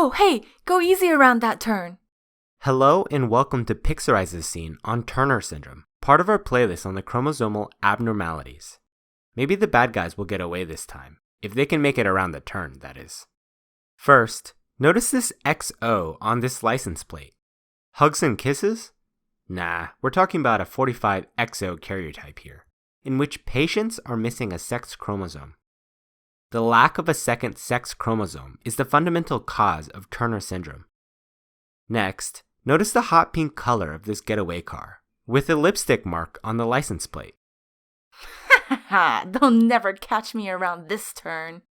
Oh, hey, go easy around that turn. Hello and welcome to Pixarize's scene on Turner syndrome, part of our playlist on the chromosomal abnormalities. Maybe the bad guys will get away this time, if they can make it around the turn, that is. First, notice this XO on this license plate. Hugs and kisses? Nah, we're talking about a 45XO karyotype here, in which patients are missing a sex chromosome. The lack of a second sex chromosome is the fundamental cause of Turner syndrome. Next, notice the hot pink color of this getaway car, with a lipstick mark on the license plate. Ha! They'll never catch me around this turn.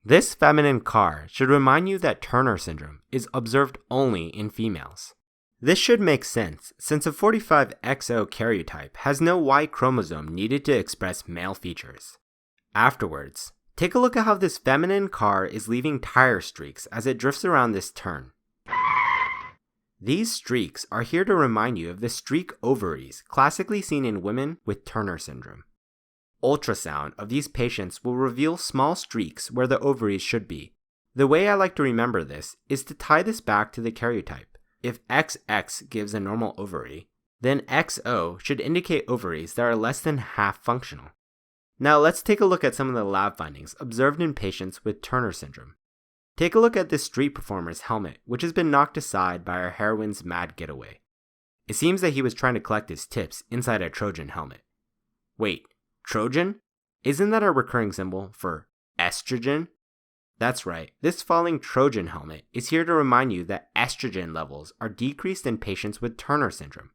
This feminine car should remind you that Turner syndrome is observed only in females. This should make sense since a 45XO karyotype has no Y chromosome needed to express male features. Afterwards, take a look at how this feminine car is leaving tire streaks as it drifts around this turn. These streaks are here to remind you of the streak ovaries classically seen in women with Turner syndrome. Ultrasound of these patients will reveal small streaks where the ovaries should be. The way I like to remember this is to tie this back to the karyotype. If XX gives a normal ovary, then XO should indicate ovaries that are less than half functional. Now let's take a look at some of the lab findings observed in patients with Turner syndrome. Take a look at this street performer's helmet, which has been knocked aside by our heroine's mad getaway. It seems that he was trying to collect his tips inside a Trojan helmet. Wait, Trojan? Isn't that a recurring symbol for estrogen? That's right, this falling Trojan helmet is here to remind you that estrogen levels are decreased in patients with Turner syndrome.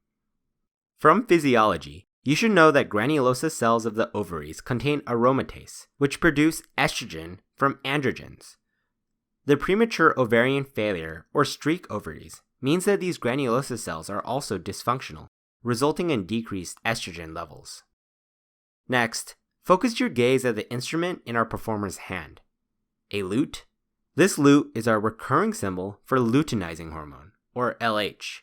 From physiology, you should know that granulosa cells of the ovaries contain aromatase, which produce estrogen from androgens. The premature ovarian failure, or streak ovaries, means that these granulosa cells are also dysfunctional, resulting in decreased estrogen levels. Next, focus your gaze at the instrument in our performer's hand. A lute? This lute is our recurring symbol for luteinizing hormone, or LH.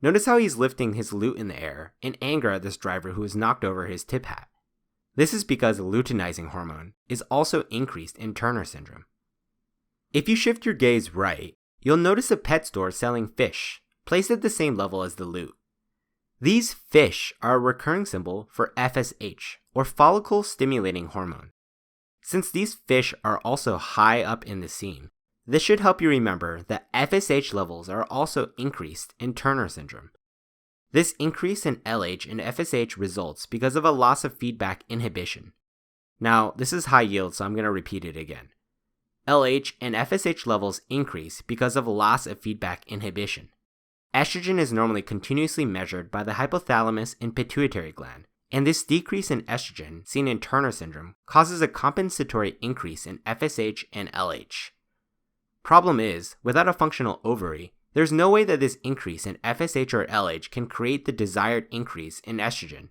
Notice how he's lifting his lute in the air in anger at this driver who has knocked over his tip hat. This is because luteinizing hormone is also increased in Turner syndrome. If you shift your gaze right, you'll notice a pet store selling fish, placed at the same level as the lute. These fish are a recurring symbol for FSH, or follicle stimulating hormone. Since these fish are also high up in the scene, this should help you remember that FSH levels are also increased in Turner syndrome. This increase in LH and FSH results because of a loss of feedback inhibition. Now, this is high yield, so I'm going to repeat it again. LH and FSH levels increase because of loss of feedback inhibition. Estrogen is normally continuously measured by the hypothalamus and pituitary gland, and this decrease in estrogen seen in Turner syndrome causes a compensatory increase in FSH and LH. Problem is, without a functional ovary, there's no way that this increase in FSH or LH can create the desired increase in estrogen.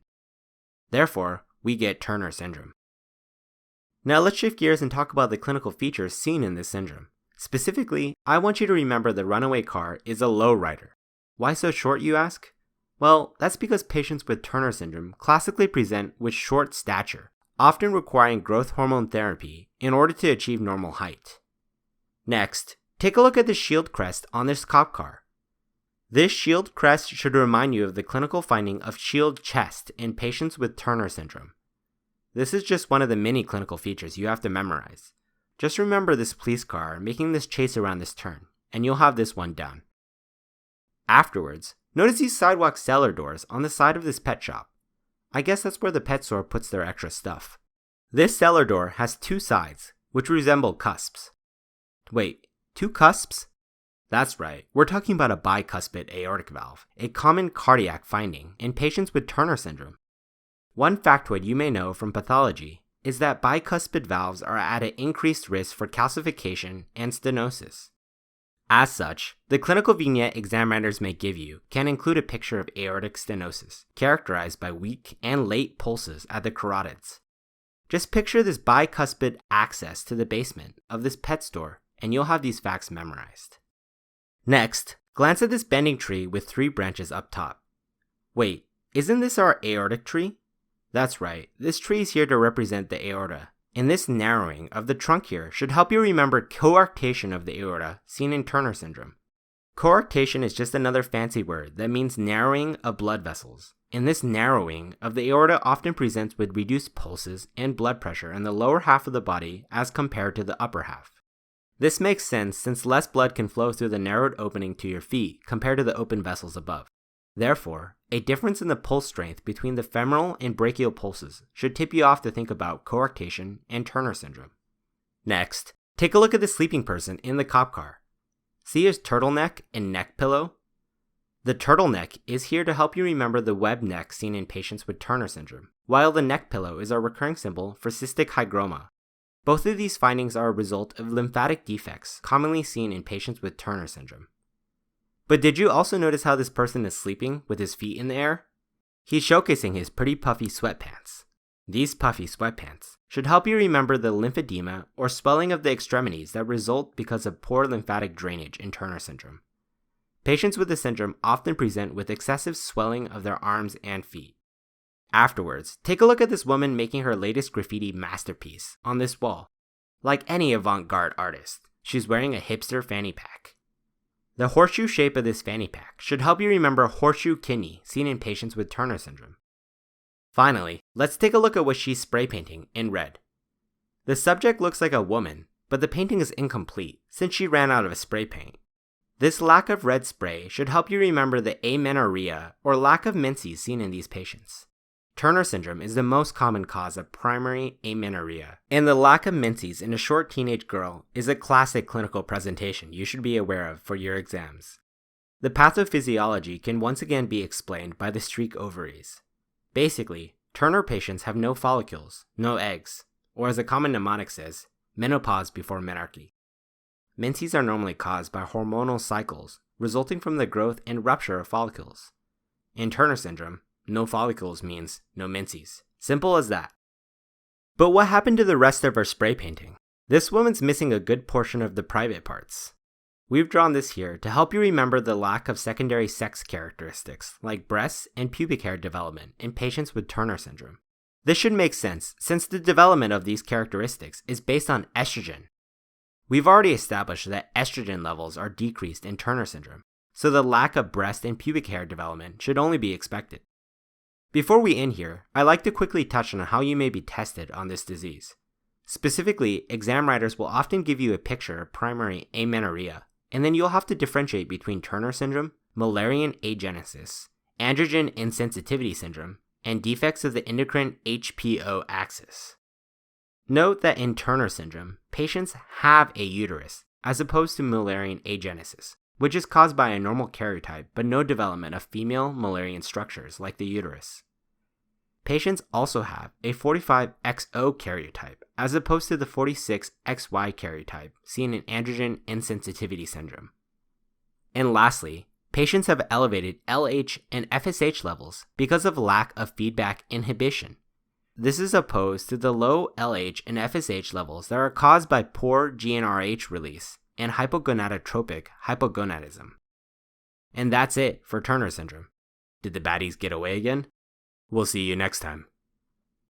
Therefore, we get Turner syndrome. Now let's shift gears and talk about the clinical features seen in this syndrome. Specifically, I want you to remember the runaway car is a lowrider. Why so short, you ask? Well, that's because patients with Turner syndrome classically present with short stature, often requiring growth hormone therapy in order to achieve normal height. Next, take a look at the shield crest on this cop car. This shield crest should remind you of the clinical finding of shield chest in patients with Turner syndrome. This is just one of the many clinical features you have to memorize. Just remember this police car making this chase around this turn, and you'll have this one down. Afterwards, notice these sidewalk cellar doors on the side of this pet shop. I guess that's where the pet store puts their extra stuff. This cellar door has two sides, which resemble cusps. Wait, two cusps? That's right, we're talking about a bicuspid aortic valve, a common cardiac finding in patients with Turner syndrome. One factoid you may know from pathology is that bicuspid valves are at an increased risk for calcification and stenosis. As such, the clinical vignette examiners may give you can include a picture of aortic stenosis, characterized by weak and late pulses at the carotids. Just picture this bicuspid access to the basement of this pet store, and you'll have these facts memorized. Next, glance at this bending tree with 3 branches up top. Wait, isn't this our aortic tree? That's right, this tree is here to represent the aorta, And this narrowing of the trunk here should help you remember coarctation of the aorta seen in Turner syndrome. Coarctation is just another fancy word that means narrowing of blood vessels, and this narrowing of the aorta often presents with reduced pulses and blood pressure in the lower half of the body as compared to the upper half. This makes sense since less blood can flow through the narrowed opening to your feet compared to the open vessels above. Therefore, a difference in the pulse strength between the femoral and brachial pulses should tip you off to think about coarctation and Turner syndrome. Next, take a look at the sleeping person in the cop car. See his turtleneck and neck pillow? The turtleneck is here to help you remember the webbed neck seen in patients with Turner syndrome, while the neck pillow is our recurring symbol for cystic hygroma. Both of these findings are a result of lymphatic defects commonly seen in patients with Turner syndrome. But did you also notice how this person is sleeping with his feet in the air? He's showcasing his pretty puffy sweatpants. These puffy sweatpants should help you remember the lymphedema or swelling of the extremities that result because of poor lymphatic drainage in Turner syndrome. Patients with this syndrome often present with excessive swelling of their arms and feet. Afterwards, take a look at this woman making her latest graffiti masterpiece on this wall. Like any avant-garde artist, she's wearing a hipster fanny pack. The horseshoe shape of this fanny pack should help you remember horseshoe kidney seen in patients with Turner syndrome. Finally, let's take a look at what she's spray painting in red. The subject looks like a woman, but the painting is incomplete since she ran out of spray paint. This lack of red spray should help you remember the amenorrhea or lack of menses seen in these patients. Turner syndrome is the most common cause of primary amenorrhea, and the lack of menses in a short teenage girl is a classic clinical presentation you should be aware of for your exams. The pathophysiology can once again be explained by the streak ovaries. Basically, Turner patients have no follicles, no eggs, or as a common mnemonic says, menopause before menarche. Menses are normally caused by hormonal cycles resulting from the growth and rupture of follicles. In Turner syndrome, no follicles means no menses. Simple as that. But what happened to the rest of her spray painting? This woman's missing a good portion of the private parts. We've drawn this here to help you remember the lack of secondary sex characteristics like breasts and pubic hair development in patients with Turner syndrome. This should make sense since the development of these characteristics is based on estrogen. We've already established that estrogen levels are decreased in Turner syndrome, so the lack of breast and pubic hair development should only be expected. Before we end here, I'd like to quickly touch on how you may be tested on this disease. Specifically, exam writers will often give you a picture of primary amenorrhea, and then you'll have to differentiate between Turner syndrome, Müllerian agenesis, androgen insensitivity syndrome, and defects of the endocrine HPO axis. Note that in Turner syndrome, patients have a uterus, as opposed to Müllerian agenesis, which is caused by a normal karyotype but no development of female Müllerian structures like the uterus. Patients also have a 45XO karyotype, as opposed to the 46XY karyotype seen in androgen insensitivity syndrome. And lastly, patients have elevated LH and FSH levels because of lack of feedback inhibition. This is opposed to the low LH and FSH levels that are caused by poor GnRH release and hypogonadotropic hypogonadism. And that's it for Turner syndrome. Did the baddies get away again? We'll see you next time.